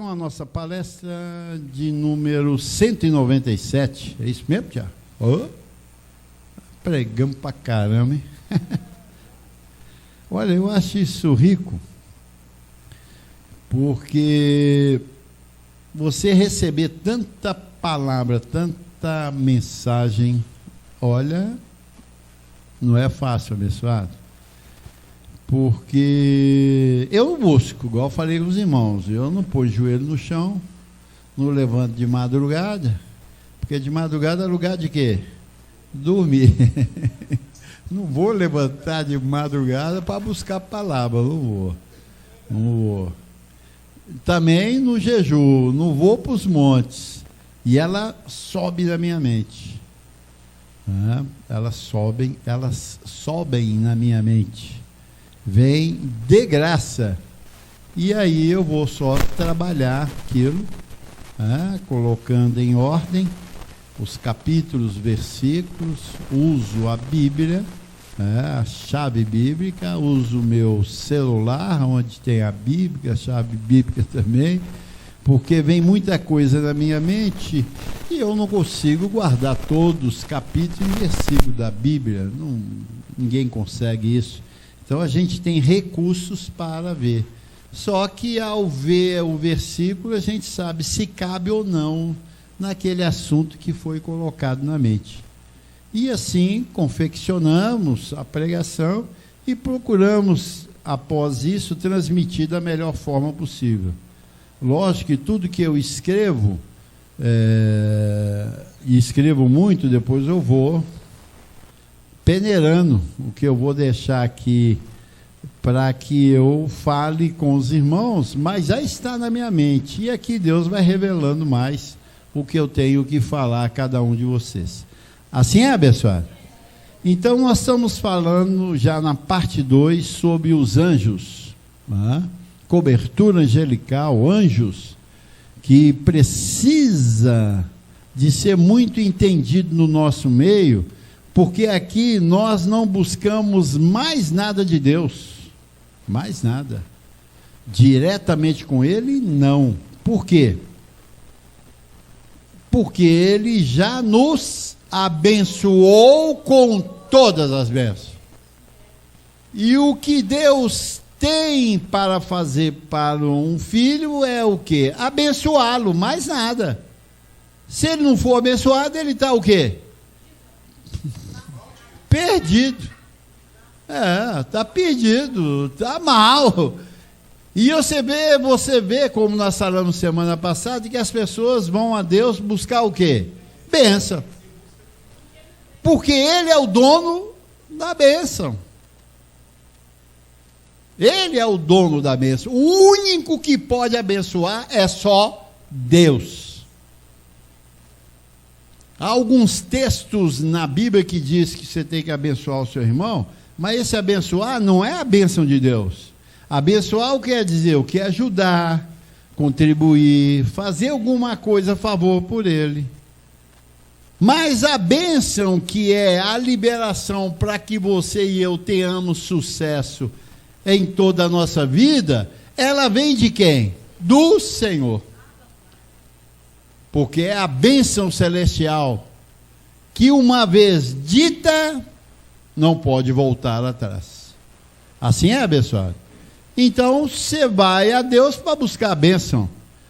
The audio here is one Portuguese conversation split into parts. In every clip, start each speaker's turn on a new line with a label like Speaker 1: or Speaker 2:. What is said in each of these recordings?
Speaker 1: Então, a nossa palestra de número 197, é isso mesmo, Tiago? Oh, pregamos pra caramba, hein? Olha, eu acho isso rico, porque você receber tanta palavra, tanta mensagem, olha, não é fácil, abençoado. Porque eu busco, igual eu falei com os irmãos, eu não pôs joelho no chão, não levanto de madrugada, porque de madrugada é lugar de quê? Dormir. Não vou levantar de madrugada para buscar palavra, não vou. Também no jejum, não vou para os montes, e ela sobe na minha mente. Elas sobem na minha mente. Vem de graça, e aí eu vou só trabalhar aquilo, colocando em ordem os capítulos, versículos, uso a Bíblia, a chave bíblica, uso o meu celular, onde tem a Bíblia, a chave bíblica também, porque vem muita coisa na minha mente, e eu não consigo guardar todos os capítulos e versículos da Bíblia, ninguém consegue isso. Então a gente tem recursos para ver. Só que ao ver o versículo, a gente sabe se cabe ou não naquele assunto que foi colocado na mente. E assim confeccionamos a pregação e procuramos, após isso, transmitir da melhor forma possível. Lógico que tudo que eu escrevo, e escrevo muito, depois eu vou peneirando o que eu vou deixar aqui para que eu fale com os irmãos, mas já está na minha mente, e aqui Deus vai revelando mais o que eu tenho que falar a cada um de vocês. Assim é, abençoado? Então nós estamos falando já na parte 2 sobre os anjos, cobertura angelical, anjos, que precisa de ser muito entendido no nosso meio, porque aqui nós não buscamos mais nada de Deus, mais nada, diretamente com Ele, não. Por quê? Porque Ele já nos abençoou com todas as bênçãos. E o que Deus tem para fazer para um filho é o quê? Abençoá-lo, mais nada. Se ele não for abençoado, ele está o quê? Perdido. Está perdido, está mal. E você vê, como nós falamos semana passada, que as pessoas vão a Deus buscar o quê? Bênção. Porque Ele é o dono da bênção. Ele é o dono da bênção. O único que pode abençoar é só Deus. Há alguns textos na Bíblia que diz que você tem que abençoar o seu irmão, mas esse abençoar não é a bênção de Deus. Abençoar o que quer dizer? O que é ajudar, contribuir, fazer alguma coisa a favor por ele. Mas a bênção, que é a liberação para que você e eu tenhamos sucesso em toda a nossa vida, ela vem de quem? Do Senhor. Porque é a bênção celestial que, uma vez dita, não pode voltar atrás. Assim é, abençoado? Então, você vai a Deus para buscar a bênção.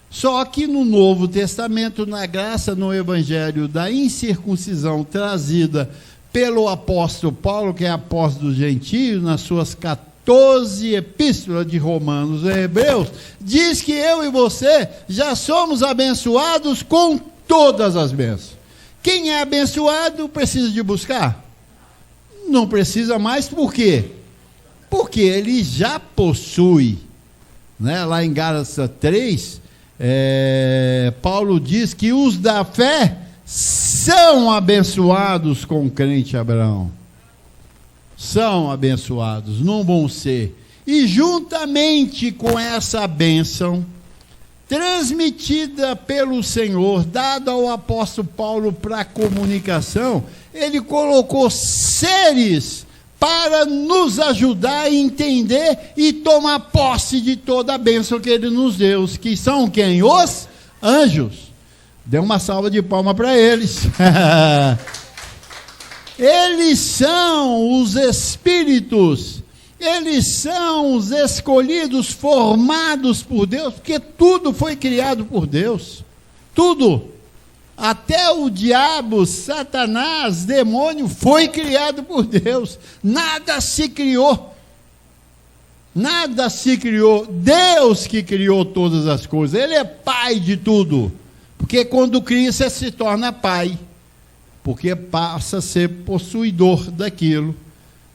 Speaker 1: Só que no Novo Testamento, na graça, no Evangelho da incircuncisão trazida pelo apóstolo Paulo, que é apóstolo dos gentios, nas suas 14 epístolas de Romanos e Hebreus, diz que eu e você já somos abençoados com todas as bênçãos. Quem é abençoado precisa de buscar? Não precisa mais, por quê? Porque ele já possui, lá em Gálatas 3, Paulo diz que os da fé são abençoados com o crente Abraão. São abençoados, não vão ser. E juntamente com essa bênção, transmitida pelo Senhor, dada ao apóstolo Paulo para comunicação, ele colocou seres para nos ajudar a entender e tomar posse de toda a bênção que Ele nos deu, que são quem? Os anjos. Dê uma salva de palmas para eles. Eles são os espíritos, eles são os escolhidos, formados por Deus, porque tudo foi criado por Deus, tudo, até o diabo, Satanás, demônio, foi criado por Deus, nada se criou, Deus que criou todas as coisas, Ele é pai de tudo, porque quando cria você se torna pai, porque passa a ser possuidor daquilo.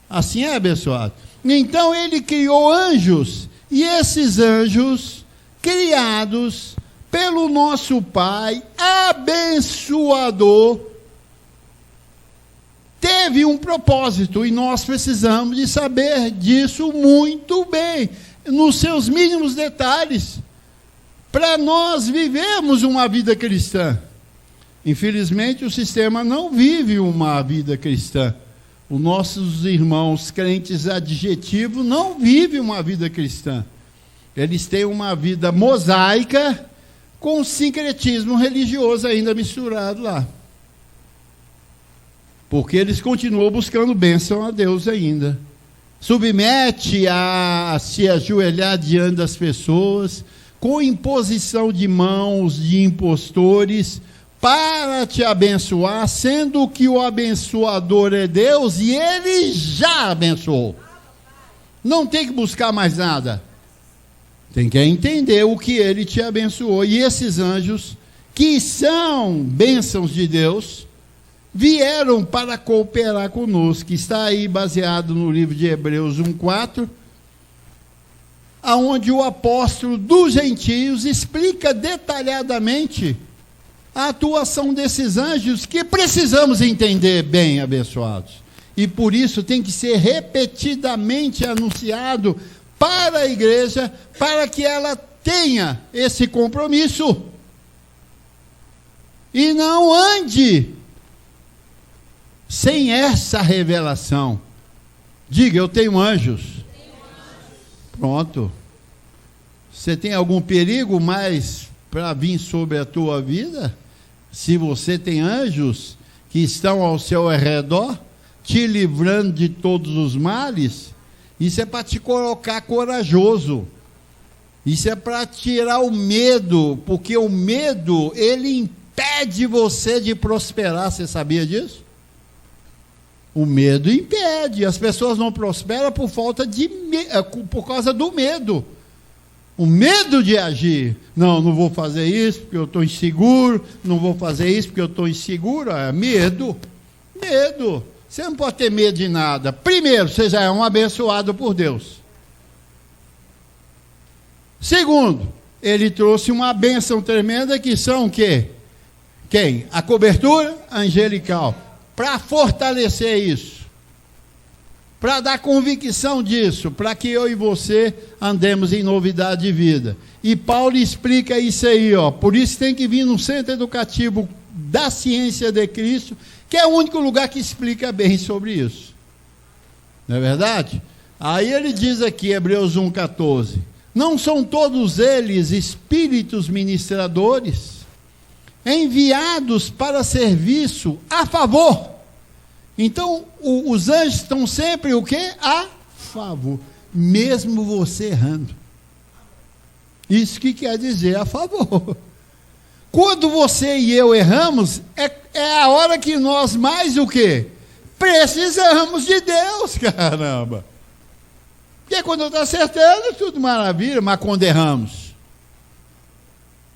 Speaker 1: Assim é, abençoado. Então Ele criou anjos, e esses anjos, criados pelo nosso Pai abençoador, teve um propósito, e nós precisamos de saber disso muito bem, nos seus mínimos detalhes, para nós vivermos uma vida cristã. Infelizmente, o sistema não vive uma vida cristã. Os nossos irmãos crentes adjetivos não vivem uma vida cristã. Eles têm uma vida mosaica com sincretismo religioso ainda misturado lá. Porque eles continuam buscando bênção a Deus ainda. Submete a se ajoelhar diante das pessoas, com imposição de mãos de impostores, para te abençoar, sendo que o abençoador é Deus e Ele já abençoou. Não tem que buscar mais nada. Tem que entender o que Ele te abençoou. E esses anjos, que são bênçãos de Deus, vieram para cooperar conosco, que está aí baseado no livro de Hebreus 1:4, aonde o apóstolo dos gentios explica detalhadamente a atuação desses anjos, que precisamos entender bem, abençoados. E por isso tem que ser repetidamente anunciado para a igreja, para que ela tenha esse compromisso. E não ande sem essa revelação. Diga, eu tenho anjos. Pronto. Você tem algum perigo mais para vir sobre a tua vida? Se você tem anjos que estão ao seu redor, te livrando de todos os males, isso é para te colocar corajoso. Isso é para tirar o medo, porque o medo, ele impede você de prosperar. Você sabia disso? O medo impede. As pessoas não prosperam por causa do medo. O medo de agir. Não vou fazer isso porque eu estou inseguro. Não vou fazer isso porque eu estou inseguro. É medo. Medo. Você não pode ter medo de nada. Primeiro, você já é um abençoado por Deus. Segundo, Ele trouxe uma bênção tremenda, que são o quê? Quem? A cobertura angelical. Para fortalecer isso. Para dar convicção disso, para que eu e você andemos em novidade de vida. E Paulo explica isso aí, ó. Por isso tem que vir no Centro Educativo da Ciência de Cristo, que é o único lugar que explica bem sobre isso. Não é verdade? Aí ele diz aqui, Hebreus 1,14, não são todos eles espíritos ministradores, enviados para serviço a favor. Então, os anjos estão sempre o quê? A favor. Mesmo você errando. Isso que quer dizer a favor. Quando você e eu erramos, é a hora que nós mais o quê? Precisamos de Deus, caramba. Porque quando eu estou acertando, tudo maravilha, mas quando erramos?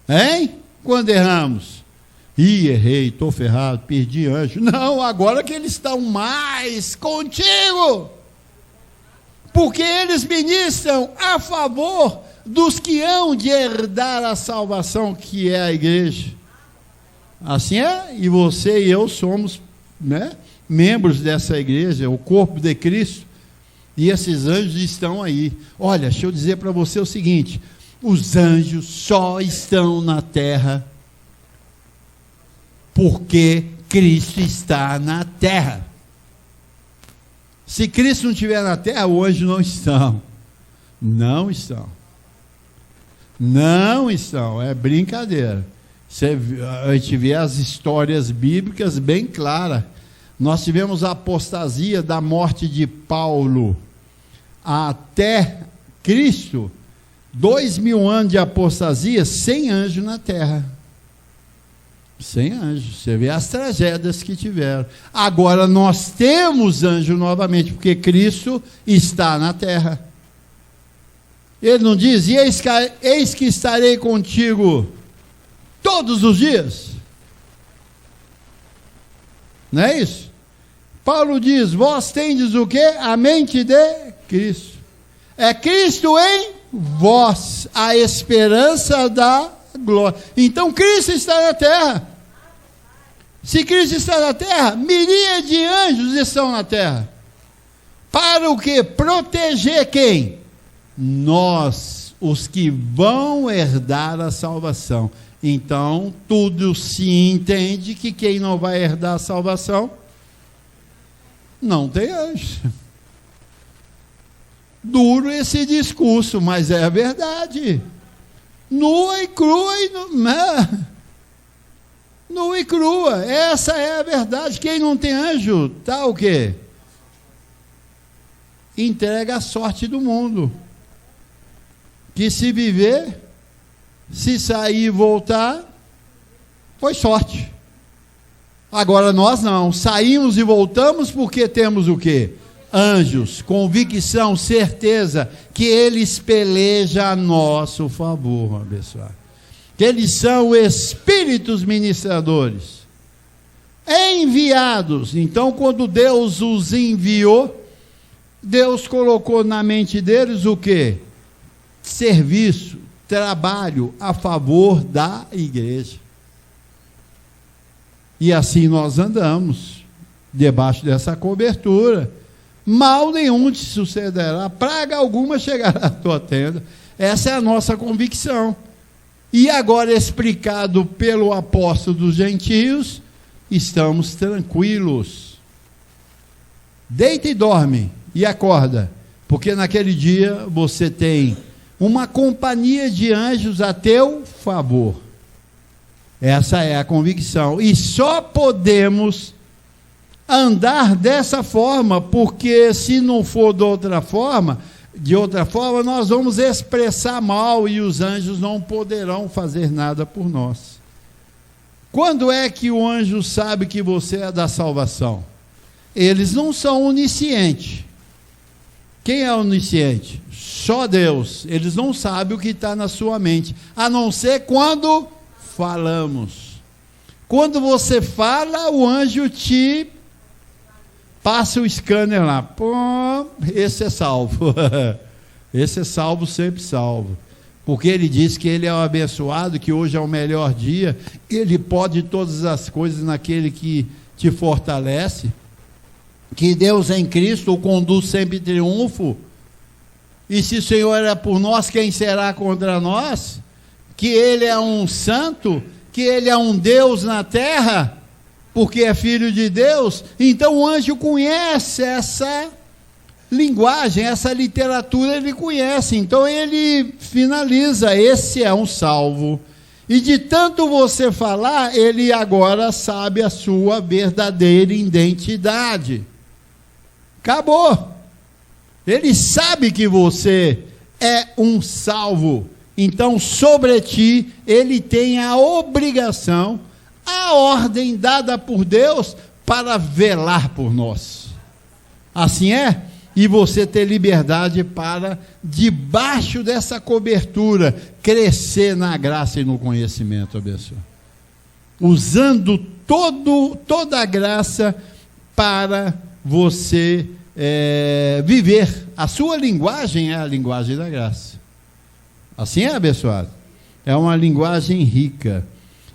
Speaker 1: Hein? Quando erramos? Errei, estou ferrado, perdi anjo. Não, agora que eles estão mais contigo. Porque eles ministram a favor dos que hão de herdar a salvação, que é a igreja. Assim é, e você e eu somos, né, membros dessa igreja, o corpo de Cristo, e esses anjos estão aí. Olha, deixa eu dizer para você o seguinte, os anjos só estão na terra porque Cristo está na terra. Se Cristo não estiver na terra, os anjos não estão. Não estão. Não estão. É brincadeira. A gente vê as histórias bíblicas bem claras. Nós tivemos a apostasia da morte de Paulo até Cristo, 2000 anos de apostasia, sem anjo na terra. Sem anjo. Você vê as tragédias que tiveram. Agora nós temos anjo novamente, porque Cristo está na terra. Ele não diz: e eis que estarei contigo todos os dias. Não é isso? Paulo diz: vós tendes o quê? A mente de Cristo. É Cristo em vós, a esperança da glória. Então Cristo está na terra. Se Cristo está na terra, miríade de anjos estão na terra. Para o quê? Proteger quem? Nós, os que vão herdar a salvação. Então, tudo se entende que quem não vai herdar a salvação, não tem anjo. Duro esse discurso, mas é a verdade. Nua e crua nua e crua, essa é a verdade. Quem não tem anjo, está o quê? Entrega a sorte do mundo. Que se viver, se sair e voltar, foi sorte. Agora nós não, saímos e voltamos porque temos o quê? Anjos, convicção, certeza que eles pelejam a nosso favor, abençoado. Que eles são espíritos ministradores, enviados. Então, quando Deus os enviou, Deus colocou na mente deles o quê? Serviço, trabalho a favor da igreja. E assim nós andamos, debaixo dessa cobertura. Mal nenhum te sucederá, praga alguma chegará à tua tenda. Essa é a nossa convicção. E agora, explicado pelo apóstolo dos gentios, estamos tranquilos. Deita e dorme e acorda, porque naquele dia você tem uma companhia de anjos a teu favor. Essa é a convicção. E só podemos andar dessa forma, porque se não for de outra forma, nós vamos expressar mal e os anjos não poderão fazer nada por nós. Quando é que o anjo sabe que você é da salvação? Eles não são oniscientes. Quem é onisciente? Só Deus. Eles não sabem o que está na sua mente, a não ser quando falamos. Quando você fala, o anjo te passa o scanner lá. Pô, esse é salvo. Esse é salvo, sempre salvo. Porque ele diz que ele é o abençoado, que hoje é o melhor dia, ele pode todas as coisas naquele que te fortalece, que Deus em Cristo o conduz sempre em triunfo. E se o Senhor é por nós, quem será contra nós? Que ele é um santo, que ele é um Deus na terra, porque é filho de Deus. Então o anjo conhece essa linguagem, essa literatura ele conhece. Então ele finaliza: esse é um salvo. E de tanto você falar, ele agora sabe a sua verdadeira identidade. Acabou. Ele sabe que você é um salvo. Então, sobre ti, ele tem a obrigação, a ordem dada por Deus para velar por nós. Assim é? E você ter liberdade para, debaixo dessa cobertura, crescer na graça e no conhecimento, abençoa. Usando toda a graça para você viver. A sua linguagem é a linguagem da graça. Assim é, abençoado? É uma linguagem rica.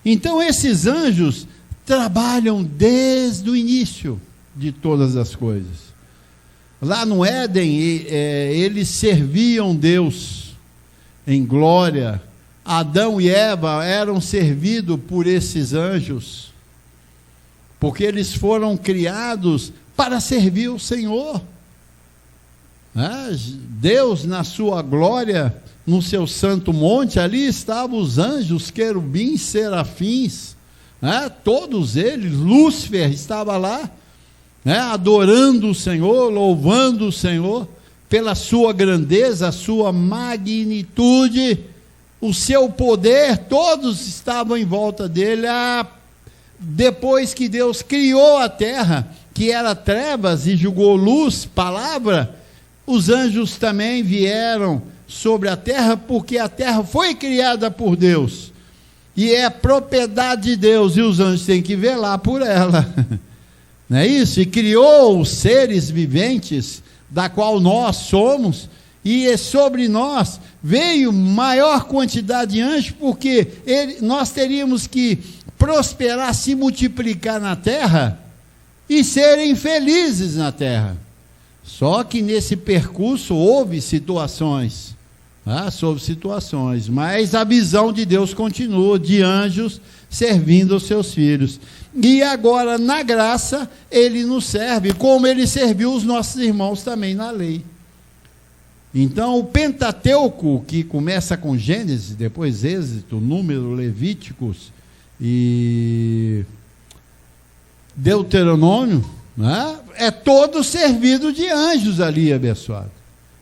Speaker 1: Então esses anjos trabalham desde o início de todas as coisas. Lá no Éden, eles serviam Deus em glória. Adão e Eva eram servidos por esses anjos, porque eles foram criados para servir o Senhor. Deus na sua glória, no seu santo monte, ali estavam os anjos, querubins, serafins, todos eles, Lúcifer estava lá, adorando o Senhor, louvando o Senhor, pela sua grandeza, a sua magnitude, o seu poder, todos estavam em volta dele. Depois que Deus criou a terra, que era trevas, e julgou luz, palavra, os anjos também vieram sobre a terra, porque a terra foi criada por Deus, e é propriedade de Deus, e os anjos têm que velar por ela, não é isso? E criou os seres viventes, da qual nós somos, e sobre nós veio maior quantidade de anjos, porque nós teríamos que prosperar, se multiplicar na terra, e serem felizes na terra. Só que nesse percurso houve situações, mas a visão de Deus continua, de anjos servindo os seus filhos. E agora, na graça, ele nos serve, como ele serviu os nossos irmãos também na lei. Então, o Pentateuco, que começa com Gênesis, depois Êxodo, Número, Levíticos e Deuteronômio, é todo servido de anjos ali, abençoado.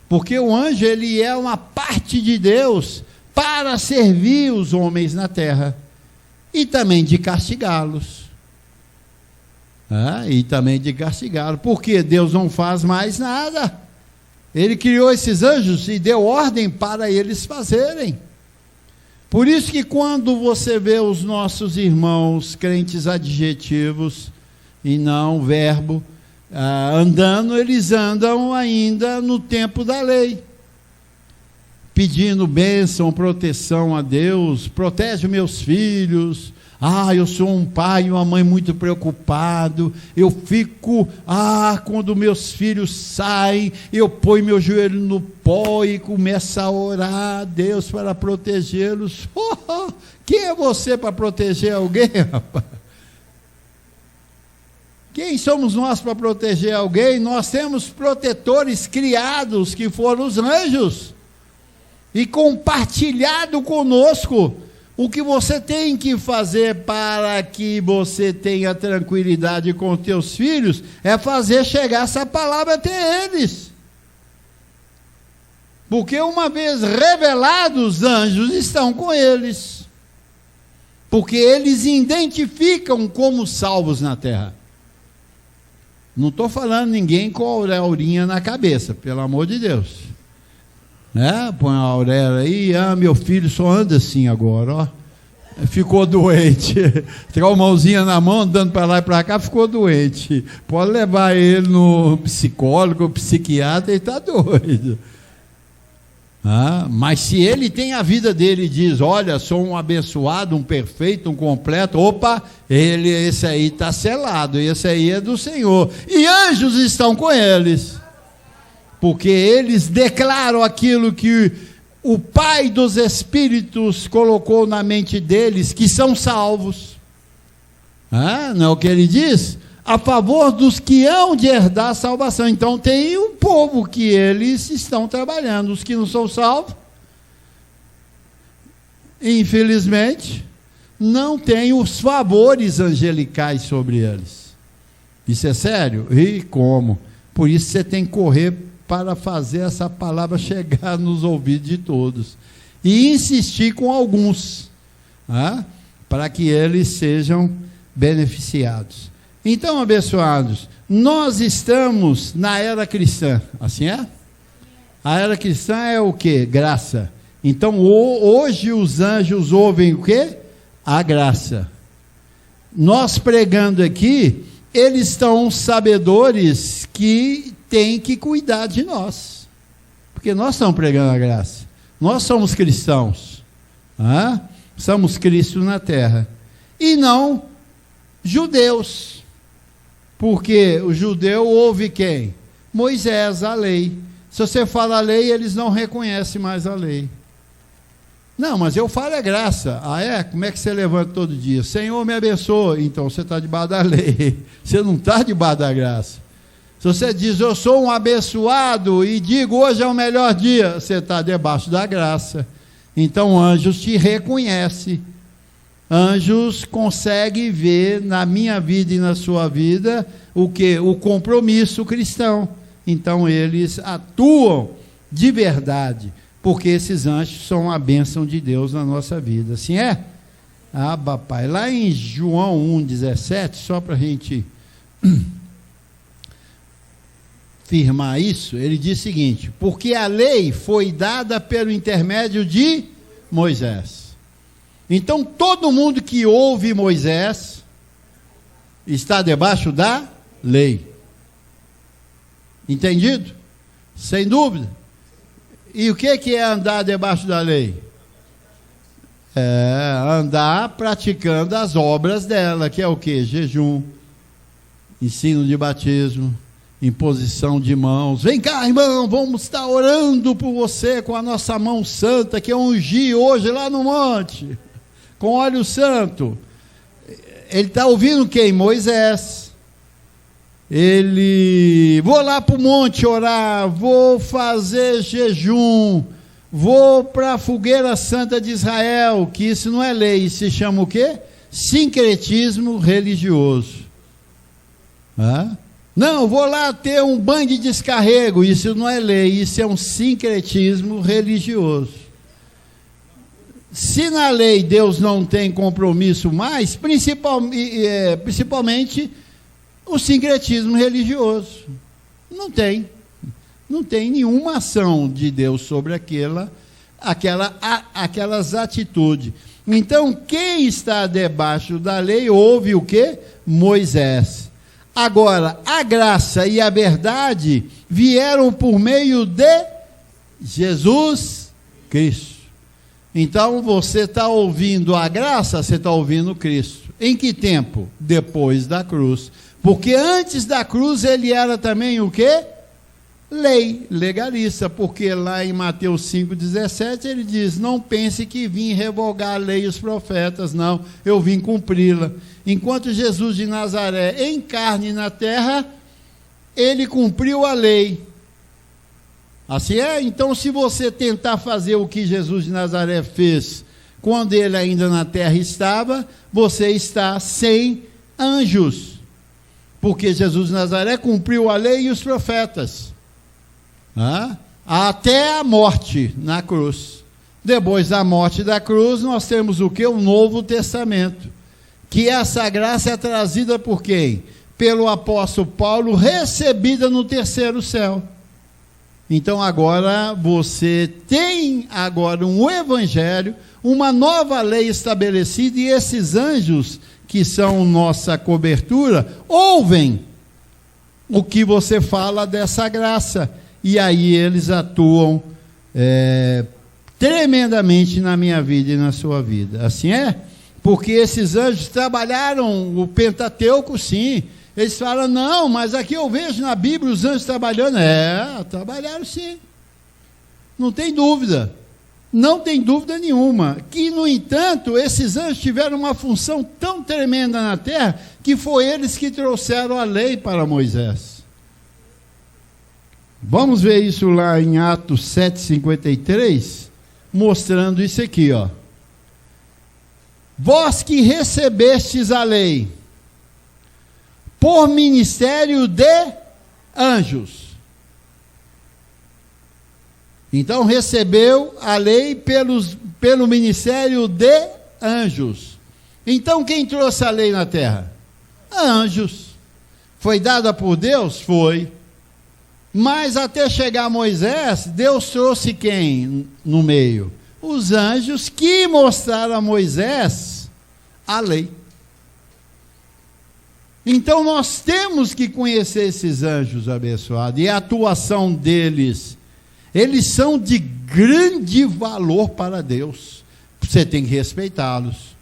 Speaker 1: Porque o anjo, ele é uma parte de Deus para servir os homens na terra e também de castigá-los. Porque Deus não faz mais nada. Ele criou esses anjos e deu ordem para eles fazerem. Por isso que quando você vê os nossos irmãos crentes adjetivos e não verbo, andando, eles andam ainda no tempo da lei, pedindo bênção, proteção a Deus, protege meus filhos. Eu sou um pai e uma mãe muito preocupado, eu fico, quando meus filhos saem, eu ponho meu joelho no pó e começo a orar a Deus para protegê-los. Quem é você para proteger alguém, rapaz? Quem somos nós para proteger alguém? Nós temos protetores criados, que foram os anjos, e compartilhado conosco. O que você tem que fazer para que você tenha tranquilidade com os teus filhos é fazer chegar essa palavra até eles. Porque uma vez revelados, os anjos estão com eles. Porque eles identificam como salvos na terra. Não estou falando ninguém com a auréolinha na cabeça, pelo amor de Deus. Põe a auréola aí, meu filho só anda assim agora, ficou doente, tem uma mãozinha na mão, andando para lá e para cá, ficou doente, pode levar ele no psicólogo, psiquiatra, ele está doido. Mas se ele tem a vida dele e diz, olha, sou um abençoado, um perfeito, um completo, esse aí está selado, esse aí é do Senhor, e anjos estão com eles, porque eles declaram aquilo que o Pai dos Espíritos colocou na mente deles, que são salvos. Não é o que ele diz? A favor dos que hão de herdar a salvação. Então tem um povo que eles estão trabalhando. Os que não são salvos, infelizmente, não têm os favores angelicais sobre eles. Isso é sério? E como? Por isso você tem que correr para fazer essa palavra chegar nos ouvidos de todos, e insistir com alguns, para que eles sejam beneficiados. Então, abençoados, nós estamos na era cristã, assim é? A era cristã é o quê? Graça. Então, hoje os anjos ouvem o quê? A graça. Nós pregando aqui, eles estão sabedores que tem que cuidar de nós, porque nós estamos pregando a graça, nós somos cristãos, somos Cristo na terra, e não judeus, porque o judeu ouve quem? Moisés, a lei. Se você fala a lei, eles não reconhecem mais a lei. Não, mas eu falo a graça. Como é que você levanta todo dia? Senhor, me abençoa. Então você está debaixo da lei, você não está debaixo da graça. Se você diz, eu sou um abençoado e digo, hoje é o melhor dia, você está debaixo da graça. Então, anjos te reconhecem. Anjos conseguem ver na minha vida e na sua vida o que? O compromisso cristão. Então, eles atuam de verdade, porque esses anjos são a bênção de Deus na nossa vida. Assim é? Ah, papai. Lá em João 1,17, só para a gente firmar isso, ele diz o seguinte: porque a lei foi dada pelo intermédio de Moisés. Então, todo mundo que ouve Moisés está debaixo da lei. Entendido? Sem dúvida. E o que é andar debaixo da lei? É andar praticando as obras dela, que é o quê? Jejum, ensino de batismo, imposição de mãos. Vem cá, irmão, vamos estar orando por você com a nossa mão santa, que eu ungi hoje lá no monte, com óleo santo. Ele está ouvindo quem? Moisés. Vou lá para o monte orar, vou fazer jejum, vou para a fogueira santa de Israel, que isso não é lei, isso se chama o quê? Sincretismo religioso. Não, vou lá ter um banho de descarrego, isso não é lei, isso é um sincretismo religioso. Se na lei Deus não tem compromisso mais, principalmente o sincretismo religioso. Não tem nenhuma ação de Deus sobre aquelas atitudes. Então, quem está debaixo da lei ouve o quê? Moisés. Agora, a graça e a verdade vieram por meio de Jesus Cristo. Então, você está ouvindo a graça, você está ouvindo Cristo. Em que tempo? Depois da cruz. Porque antes da cruz ele era também o quê? Lei, legalista, porque lá em Mateus 5,17 ele diz, não pense que vim revogar a lei e os profetas, não, eu vim cumpri-la. Enquanto Jesus de Nazaré, em carne na terra, ele cumpriu a lei. Assim é? Então, se você tentar fazer o que Jesus de Nazaré fez, quando ele ainda na terra estava, você está sem anjos. Porque Jesus de Nazaré cumpriu a lei e os profetas. Até a morte na cruz. Depois da morte da cruz, nós temos o que? O Novo Testamento. Que essa graça é trazida por quem? Pelo apóstolo Paulo, recebida no terceiro céu. Então agora você tem agora um evangelho, uma nova lei estabelecida, e esses anjos que são nossa cobertura, ouvem o que você fala dessa graça, e aí eles atuam tremendamente na minha vida e na sua vida. Assim é? Porque esses anjos trabalharam o Pentateuco, sim. Eles falam, não, mas aqui eu vejo na Bíblia os anjos trabalhando. Trabalharam sim. Não tem dúvida. Não tem dúvida nenhuma. Que, no entanto, esses anjos tiveram uma função tão tremenda na terra, que foi eles que trouxeram a lei para Moisés. Vamos ver isso lá em Atos 7,53, mostrando isso aqui, ó. Vós que recebestes a lei por ministério de anjos. Então recebeu a lei pelo ministério de anjos. Então quem trouxe a lei na terra? Anjos. Foi dada por Deus? Foi. Mas até chegar a Moisés, Deus trouxe quem no meio? Os anjos que mostraram a Moisés a lei. Então nós temos que conhecer esses anjos abençoados e a atuação deles. Eles são de grande valor para Deus. Você tem que respeitá-los.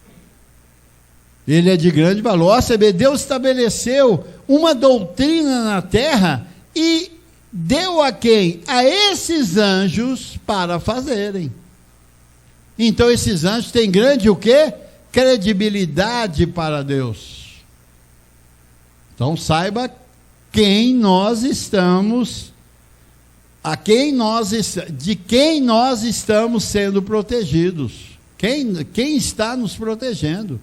Speaker 1: Ele é de grande valor. Você vê, Deus estabeleceu uma doutrina na terra e deu a quem? A esses anjos para fazerem. Então esses anjos têm grande o quê? Credibilidade para Deus. Então saiba de quem nós estamos sendo protegidos. Quem está nos protegendo?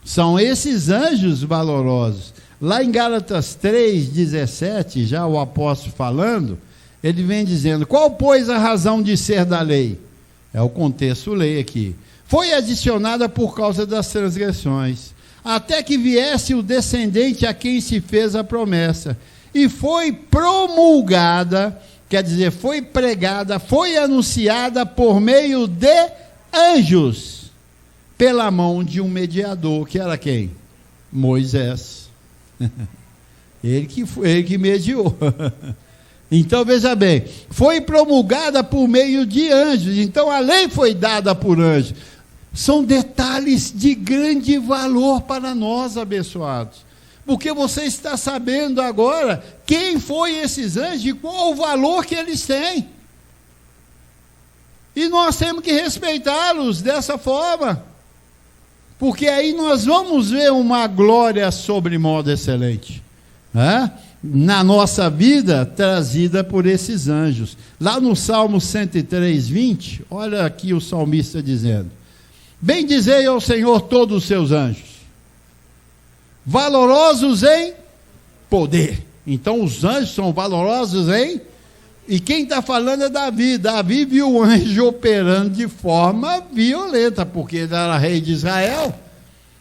Speaker 1: São esses anjos valorosos. Lá em Gálatas 3:17, já o apóstolo falando, ele vem dizendo: qual, pois, a razão de ser da lei? É o contexto lei aqui. Foi adicionada por causa das transgressões, até que viesse o descendente a quem se fez a promessa. E foi promulgada, quer dizer, foi pregada, foi anunciada por meio de anjos, pela mão de um mediador, que era quem? Moisés. Ele que mediou. Então veja bem, foi promulgada por meio de anjos. Então a lei foi dada por anjos. São detalhes de grande valor para nós, abençoados, porque você está sabendo agora quem foi esses anjos e qual o valor que eles têm. E nós temos que respeitá-los dessa forma, porque aí nós vamos ver uma glória sobre modo excelente, na nossa vida, trazida por esses anjos. Lá no Salmo 103:20, olha aqui o salmista dizendo: bendizei ao Senhor todos os seus anjos, valorosos em poder. Então os anjos são valorosos em... E quem está falando é Davi. Davi viu o anjo operando de forma violenta, porque ele era rei de Israel,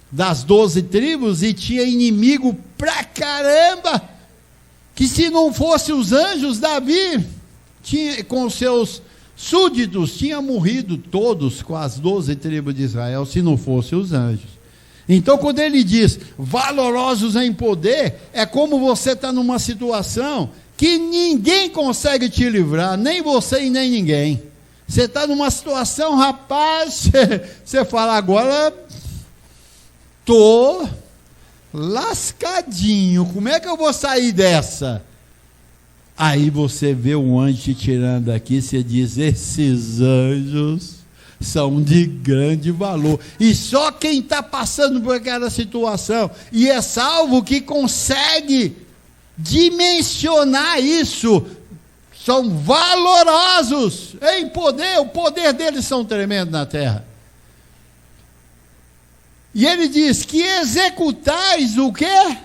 Speaker 1: das 12 tribos, e tinha inimigo pra caramba, que se não fosse os anjos, Davi, com seus súditos, tinha morrido todos com as 12 tribos de Israel, se não fossem os anjos. Então, quando ele diz valorosos em poder, é como você está numa situação que ninguém consegue te livrar, nem você e nem ninguém. Você está numa situação, rapaz, você fala: agora estou lascadinho, como é que eu vou sair dessa? Aí você vê um anjo te tirando aqui, você diz: esses anjos são de grande valor. E só quem está passando por aquela situação e é salvo que consegue dimensionar isso. São valorosos em poder, o poder deles são tremendo na terra. E ele diz que executais o quê?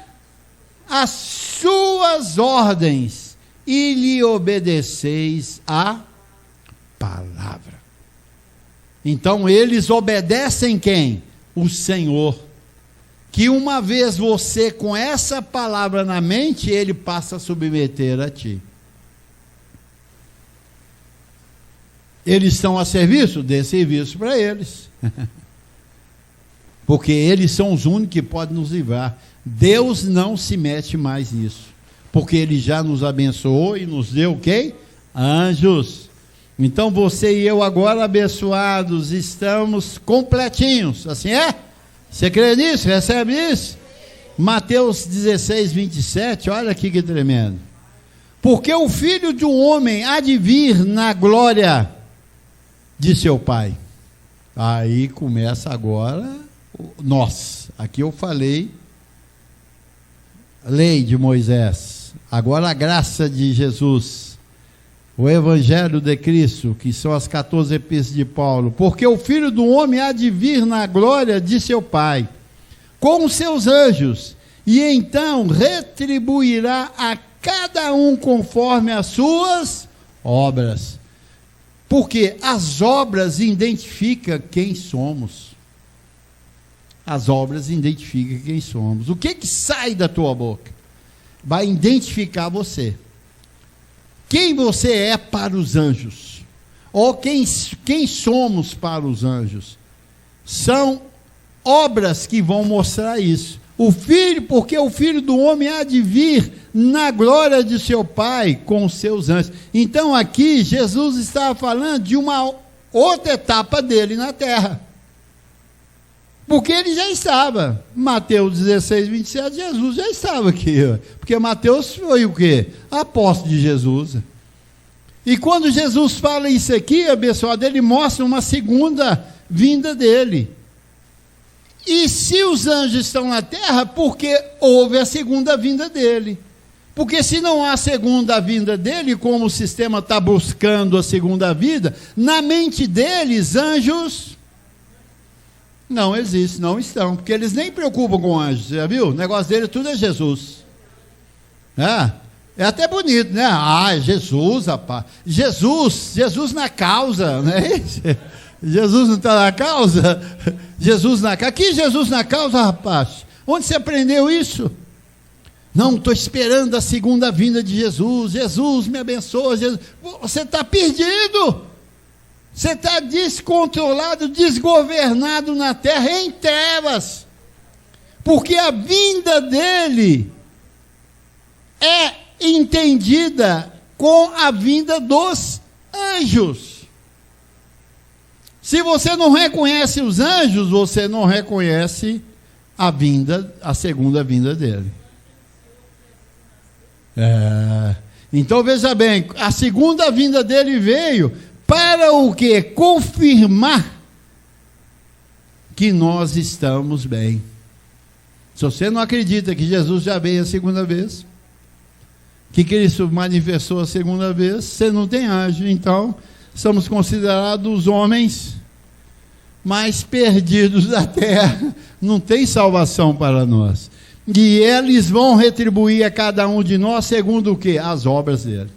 Speaker 1: As suas ordens e lhe obedeceis a palavra. Então eles obedecem quem? O Senhor. Que uma vez você com essa palavra na mente, ele passa a submeter a ti. Eles estão a serviço? Dê serviço para eles. Porque eles são os únicos que podem nos livrar. Deus não se mete mais nisso, porque ele já nos abençoou e nos deu o quê? Anjos. Então você e eu agora, abençoados, estamos completinhos, assim é? Você crê nisso? Recebe isso? Mateus 16:27, olha aqui que tremendo. Porque o Filho do Homem há de vir na glória de seu Pai. Aí começa agora nós. Aqui eu falei lei de Moisés, agora a graça de Jesus, o Evangelho de Cristo, que são as 14 epístolas de Paulo. Porque o Filho do Homem há de vir na glória de seu Pai, com os seus anjos, e então retribuirá a cada um conforme as suas obras. Porque as obras identificam quem somos. As obras identificam quem somos. O que sai da tua boca vai identificar você. Quem você é para os anjos, ou quem somos para os anjos, são obras que vão mostrar isso. Porque o Filho do Homem há de vir na glória de seu Pai com os seus anjos. Então aqui Jesus estava falando de uma outra etapa dele na terra. Porque ele já estava, Mateus 16:27, Jesus já estava aqui, porque Mateus foi o quê? Apóstolo de Jesus. E quando Jesus fala isso aqui, abençoado, ele mostra uma segunda vinda dele. E se os anjos estão na terra, porque houve a segunda vinda dele. Porque se não há segunda vinda dele, como o sistema está buscando a segunda vida, na mente deles, anjos não existem, não estão, porque eles nem preocupam com anjos, já viu? O negócio dele tudo é Jesus. É até bonito, né? Jesus, rapaz. Jesus na causa, né? Jesus não está na causa? Jesus na causa. Aqui Jesus na causa, rapaz. Onde você aprendeu isso? Não, estou esperando a segunda vinda de Jesus. Jesus me abençoa. Jesus. Você está perdido. Você está descontrolado, desgovernado na terra, em trevas. Porque a vinda dele é entendida com a vinda dos anjos. Se você não reconhece os anjos, você não reconhece a segunda vinda dele. Então veja bem, a segunda vinda dele veio para o quê? Confirmar que nós estamos bem. Se você não acredita que Jesus já veio a segunda vez, que Cristo manifestou a segunda vez, você não tem anjo. Então somos considerados os homens mais perdidos da terra, não tem salvação para nós. E eles vão retribuir a cada um de nós segundo o quê? As obras dele.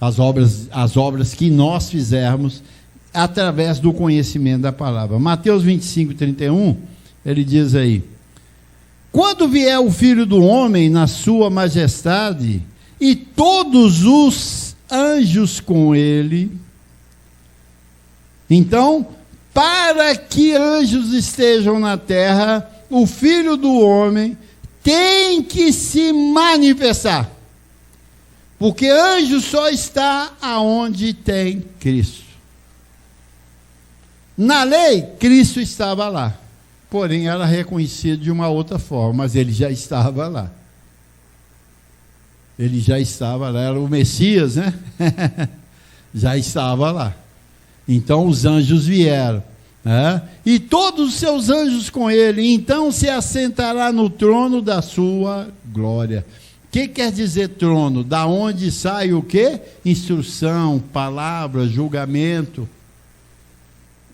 Speaker 1: As obras que nós fizermos através do conhecimento da palavra. Mateus 25, 31, ele diz aí: quando vier o Filho do Homem na sua majestade, e todos os anjos com ele, então, para que anjos estejam na terra, o Filho do Homem tem que se manifestar. Porque anjo só está aonde tem Cristo. Na lei, Cristo estava lá. Porém, era reconhecido de uma outra forma, mas ele já estava lá. Ele já estava lá, era o Messias, né? Já estava lá. Então os anjos vieram. E todos os seus anjos com ele, então se assentará no trono da sua glória. O que quer dizer trono? Da onde sai o quê? Instrução, palavra, julgamento.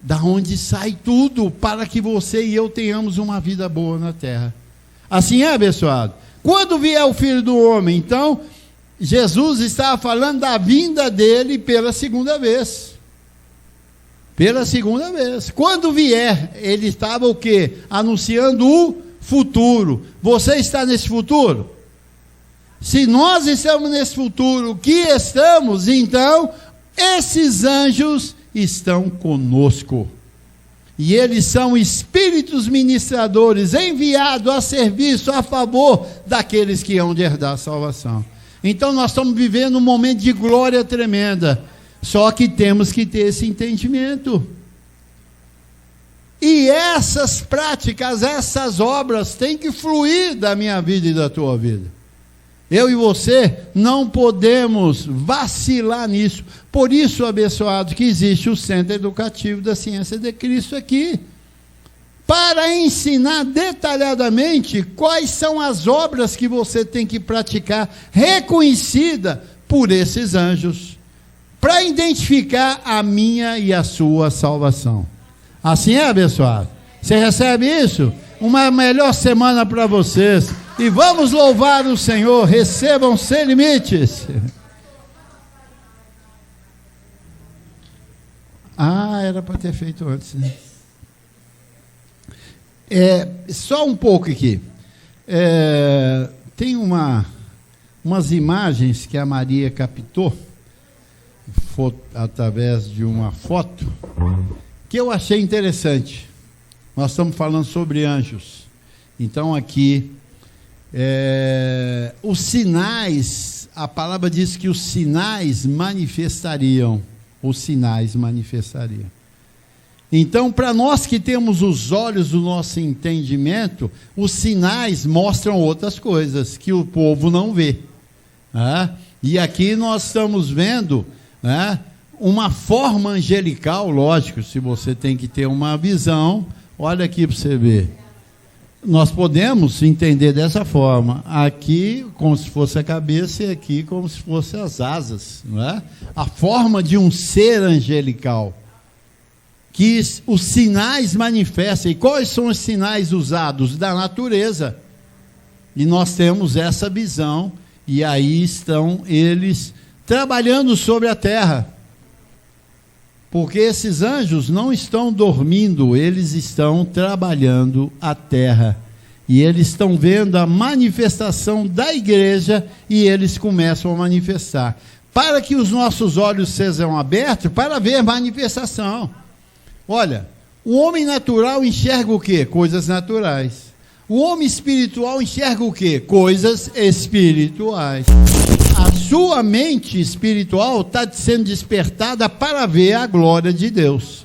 Speaker 1: Da onde sai tudo para que você e eu tenhamos uma vida boa na terra. Assim é, abençoado. Quando vier o Filho do Homem, então, Jesus estava falando da vinda dele pela segunda vez. Pela segunda vez. Quando vier, ele estava o quê? Anunciando o futuro. Você está nesse futuro? Se nós estamos nesse futuro, que estamos, então, esses anjos estão conosco. E eles são espíritos ministradores enviados a serviço, a favor daqueles que hão de herdar a salvação. Então nós estamos vivendo um momento de glória tremenda. Só que temos que ter esse entendimento. E essas práticas, essas obras têm que fluir da minha vida e da tua vida. Eu e você não podemos vacilar nisso. Por isso, abençoado, que existe o Centro Educativo da Ciência de Cristo aqui, para ensinar detalhadamente quais são as obras que você tem que praticar, reconhecida por esses anjos, para identificar a minha e a sua salvação. Assim é, abençoado? Você recebe isso? Uma melhor semana para vocês. E vamos louvar o Senhor. Recebam sem limites. Era para ter feito antes, né? Só um pouco aqui. Tem umas imagens que a Maria captou através de uma foto que eu achei interessante. Nós estamos falando sobre anjos. Então aqui os sinais, a palavra diz que os sinais manifestariam. Os sinais manifestariam. Então, para nós que temos os olhos do nosso entendimento, os sinais mostram outras coisas que o povo não vê. E aqui nós estamos vendo uma forma angelical, lógico, se você tem que ter uma visão, olha aqui para você ver. nós podemos entender dessa forma, aqui como se fosse a cabeça e aqui como se fosse as asas, não é? A forma de um ser angelical, que os sinais manifestam. E quais são os sinais usados? Da natureza. E nós temos essa visão, e aí estão eles trabalhando sobre a terra. Porque esses anjos não estão dormindo, eles estão trabalhando a terra. E eles estão vendo a manifestação da igreja e eles começam a manifestar. Para que os nossos olhos sejam abertos, para ver manifestação. Olha, o homem natural enxerga o quê? Coisas naturais. O homem espiritual enxerga o quê? Coisas espirituais. A sua mente espiritual está sendo despertada para ver a glória de Deus.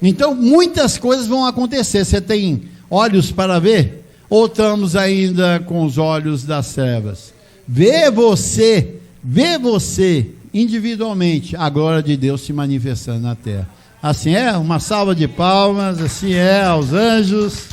Speaker 1: Então, muitas coisas vão acontecer. Você tem olhos para ver? Ou estamos ainda com os olhos das trevas? Vê você individualmente a glória de Deus se manifestando na terra. Assim é, uma salva de palmas, assim é, aos anjos.